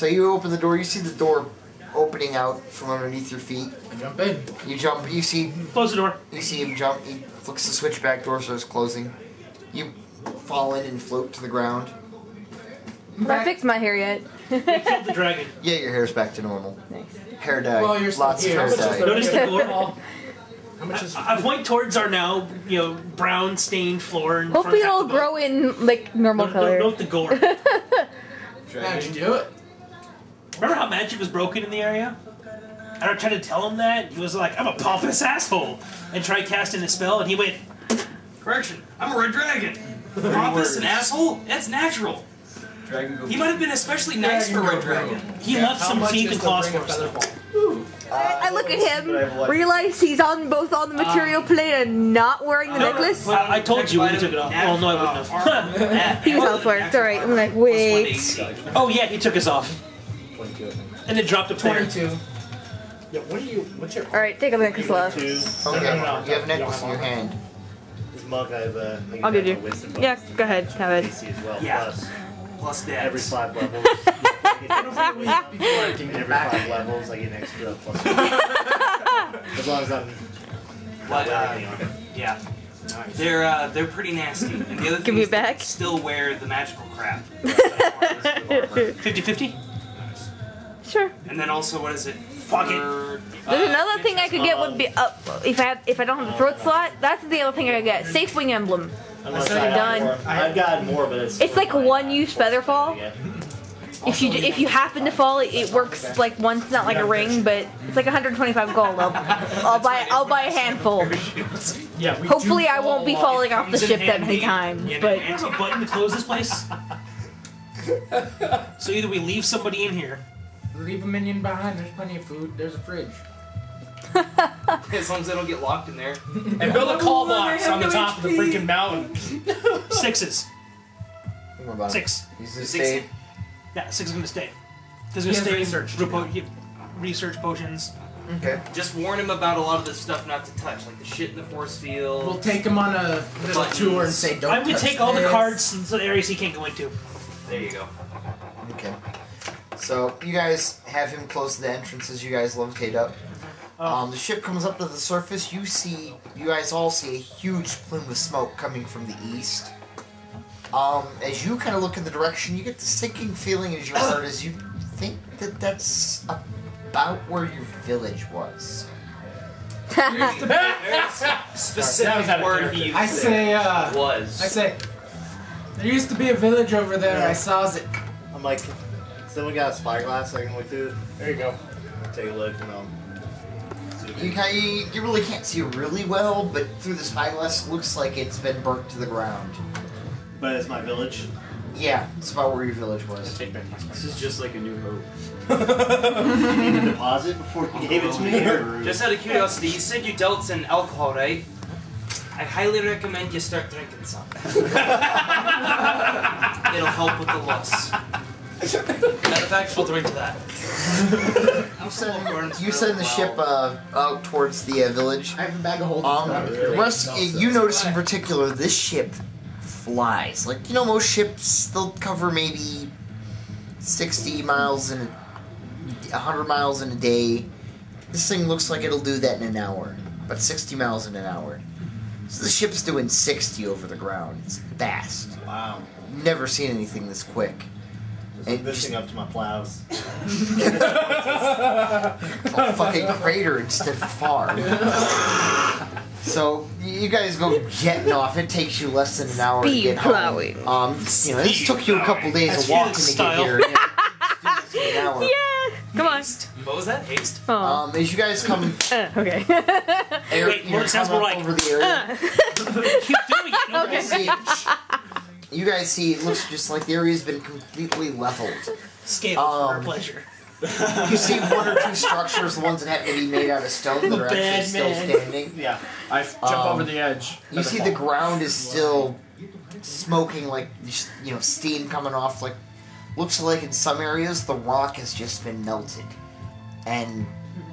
So you open the door. You see the door opening out from underneath your feet. I jump in. You jump. You see. Close the door. You see him jump. He flicks the switch back. Door starts closing. You fall in and float to the ground. Have I fixed my hair yet? We killed the dragon. Yeah, your hair's back to normal. Nice. Hair dye. Well, you're Lots of here. hair dye. Notice the gore. How much is I point towards our now, brown stained floor. In Hopefully front it'll of the boat. grow in like normal color. Note the gore. How'd you do it? Remember how magic was broken in the area? And I tried to tell him that. He was like, I'm a pompous asshole. And tried casting a spell, and he went, Correction, I'm a red dragon. Pompous and asshole? That's natural. He might have been especially nice for Red Dragon. he left some teeth and claws for us. I look at him, realize he's both on the material plane and not wearing the necklace. I told you when you took it off. Well, no, I wouldn't have. He was elsewhere. It's alright. I'm like, wait. Oh, yeah, he took us off. 22. And then dropped it there. 22. Yeah, what's your... Alright, take a necklace left. Okay, you have a necklace in your hand. This mug, I have a... I'll give you. Yeah, go ahead. Have it. AC as well. Yeah. Plus Plus every dex. 5 levels. Every 5 levels, I get an extra plus. As long as I'm not wearing any on. Yeah. They're pretty nasty. And the other Give thing me is it they back. still wear the magical crap. 50-50? Sure. And then also, what is it? Fuck it. There's another thing I could get would be if I don't have the throat slot. That's the other thing I could get. Safe wing emblem. Unless You're I have done. more. I've got more, but It's like a one-use feather fall. Yeah. If you happen to fall, it works like once, not like a ring, but it's like 125 gold. I'll buy a handful. Yeah, Hopefully I won't be falling off the Comes in ship that many handy. times. But But anti button to close this place. So either we leave somebody in here. Leave a minion behind. There's plenty of food. There's a fridge. As long as they don't get locked in there. And build a call box on the top of the freaking mountain. 6s. What about 6. He's gonna 6. stay. Yeah, 6 is gonna stay. He's He gonna has stay. research to do. Research potions. Okay. Just warn him about a lot of the stuff not to touch, like the shit in the force field. We'll take him on a little Buttons. tour and say, don't I'm gonna touch take all the this. cards into the areas he can't go into. There you go. Okay. So you guys have him close to the entrance as you guys levitate up. The ship comes up to the surface. You guys all see a huge plume of smoke coming from the east. As you kind of look in the direction, you get the sinking feeling in your heart as you think that that's about where your village was. Specific word he used. I say, was. I say, there used to be a village over there. I saw it. I'm like, someone got a spyglass I can look through? There you go. Take a look and I'll... You really can't see really well, but through the spyglass, it looks like it's been burnt to the ground. But it's my village. Yeah, it's about where your village was. This is just like a new hope. You need a deposit before you gave it to me? Or? Just out of curiosity, you said you dealt in alcohol, right? I highly recommend you start drinking some. It'll help with the looks. Matter of fact, we'll drink to that. You send the ship out towards the village. I have a bag of holding. Russ, you notice in particular, this ship flies. Like, most ships, they'll cover maybe 60 miles in 100 miles in a day. This thing looks like it'll do that in an hour. But 60 miles in an hour. So the ship's doing 60 over the ground. It's fast. Wow. Never seen anything this quick. And this thing up to my plows. A fucking crater instead of farm. So you guys go jetting off. It takes you less than an hour to get plowing. home. This took you a couple days That's of walking Felix to get style. here. An hour. Yeah, come on. What was that? Haste? Oh. As you guys come, Okay. Wait, more sounds more like- over the area. Keep doing it. No Okay. You guys see it looks just like the area's been completely leveled. Scale for our pleasure. You see one or two structures, the ones that have to be made out of stone, that are actually Bad still man. standing. Yeah. I jump over the edge. You see the ground is still smoking, like, steam coming off. Like, looks like in some areas the rock has just been melted and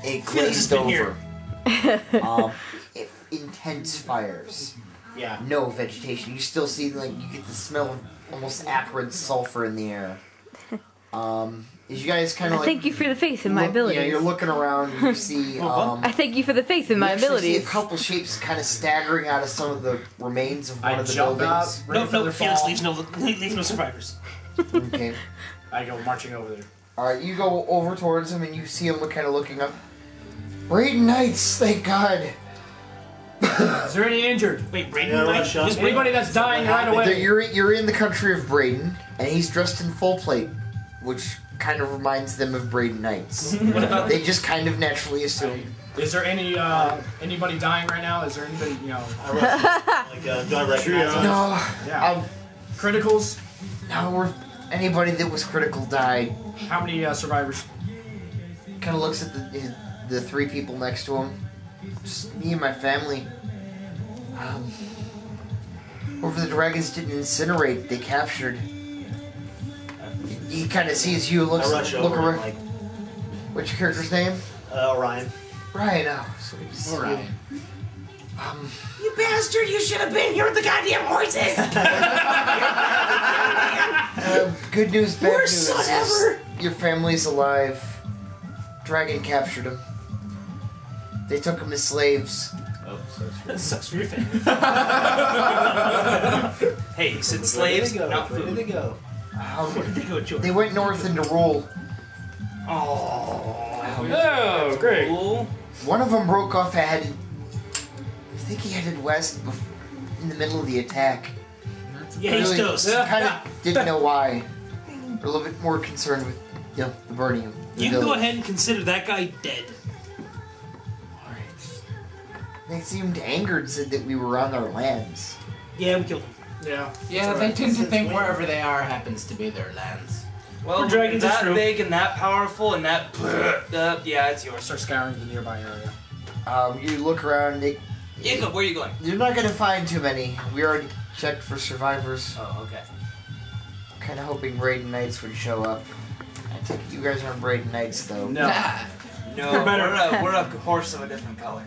it Felix has glazed been over. Intense fires. Yeah. No vegetation. You still see, like, you get the smell of almost acrid sulfur in the air. Is you guys kind of I like... thank you for the faith in my abilities. Yeah, you're looking around and you see... I thank you for the faith in my you actually abilities. see a couple shapes kind of staggering out of some of the remains of one of the jump buildings. up. No, Felix leaves no survivors. Okay. I go marching over there. Alright, you go over towards him and you see him kind of looking up. Braden Knights, thank God. Is there any injured? Wait, Braden Yeah, Knight? rush up. Who's Anybody that's dying right There- away? You're in the country of Braden, and he's dressed in full plate, which kind of reminds them of Braden Knights. They just kind of naturally assume. Is there any anybody dying right now? Is there anybody Do I recognize him? No, Yeah. Criticals? anybody that was critical died. How many survivors? Kind of looks at the three people next to him. Just me and my family. Whoever the dragons didn't incinerate, they captured. He kind of sees you, I rush look over around. and, What's your character's name? Orion. Ryan. Oh, so good to see you. Orion. You bastard! You should have been here with the goddamn horses! Good news, bad Worst news. son ever! Your family's alive. Dragon captured him. They took him as slaves. Oh, That sucks for your family. Hey, you said slaves, not Where did they food. go? Where did they go, George? They went north into rule. Oh, great. Cool. One of them broke off ahead. I think he headed west in the middle of the attack. Yeah, he's Really, toast. kind of didn't know why. They're a little bit more concerned with the burning of the You can go village. ahead and consider that guy dead. Alright. They seemed angered and said that we were on their lands. Yeah, we killed him. Yeah. Yeah, It's they alright. tend to think wherever they are happens to be their lands. Well, For dragons, it's that true. big and that powerful and that. Yeah, it's yours. Start scouring the nearby area. You look around. Jacob, where are you going? You're not gonna find too many. We already checked for survivors. Oh, okay. Kind of hoping Braden Knights would show up. I take it you guys aren't Braden Knights though. No. No, We're better. we're a horse of a different color.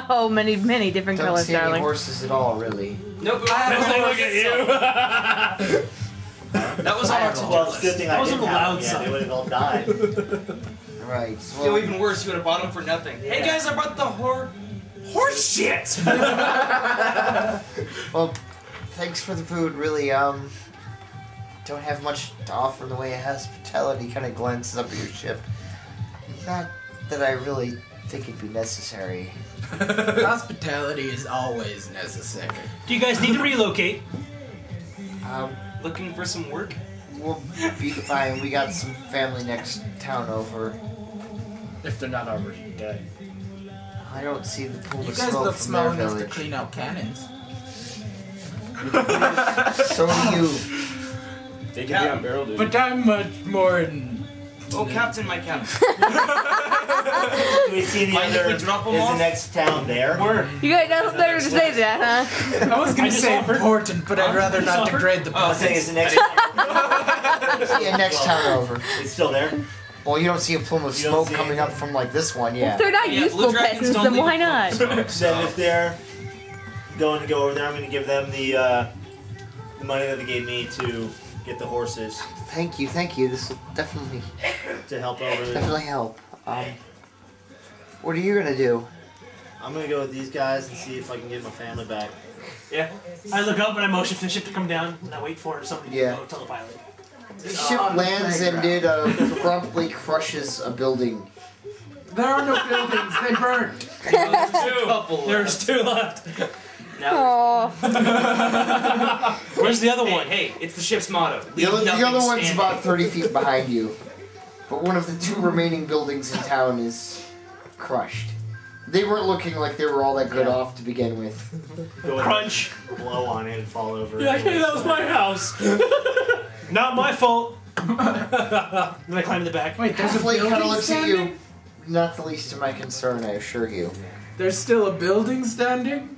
Oh, many different Don't colors, see any darling. horses at all, really. Nope. As they look at you. That was all our Well, it's a good thing That I was didn't on the have loud them yet. side. They would have all died. Right. Still, even worse, you would have bought them for nothing. Hey guys, I brought the horse shit. Well, thanks for the food. Really, don't have much to offer in the way of hospitality. Kind of glances up at your ship. Not that I really think it'd be necessary. Hospitality is always necessary. Do you guys need to relocate? Looking for some work? We'll be fine. We got some family next town over. If they're not already dead. I don't see the pool You of guys smoke look from small their enough to village. clean out cannons. So do you. They can be on barrel duty. But I'm much more in... Oh, Captain, my captain. Do we see the Mind if other? we Is drop 'em the off? next town there? You guys know better to say that, huh? I was I gonna just say offered. important, but I'd rather just not offered. degrade the Oh, I was saying, is the next? Yeah, next town over. It's still there. Well, you don't see a plume of You don't smoke see coming up anything? from like this one, If yeah. they're not Yeah, useful blue dragons peasants, don't then leave why a not? smoke, so- Then if they're going to go over there, I'm going to give them the money that they gave me to get the horses Thank you. This will definitely to help over. help. What are you gonna do? I'm going to go with these guys and see if I can get my family back. Yeah. I look up and I motion for the ship to come down and I wait for somebody Yeah. to go tell the pilot. The ship lands and it promptly crushes a building. There are no buildings, they burned. There's two left. Now, Oh, Where's the other one? hey, it's the ship's motto. The other Leave nothing one's standing. about 30 feet behind you. But one of the two remaining buildings in town is crushed. They weren't looking like they were all that good off to begin with. Go and Crunch. blow on it and fall over. You're like, hey, that was my house. Not my fault. Then I climb in the back. Wait, there's a Halfling kind of building looks at standing? you. Not the least of my concern, I assure you. There's still a building standing?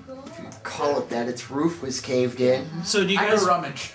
Call it that. Its roof was caved in. So do you I guys go rummage.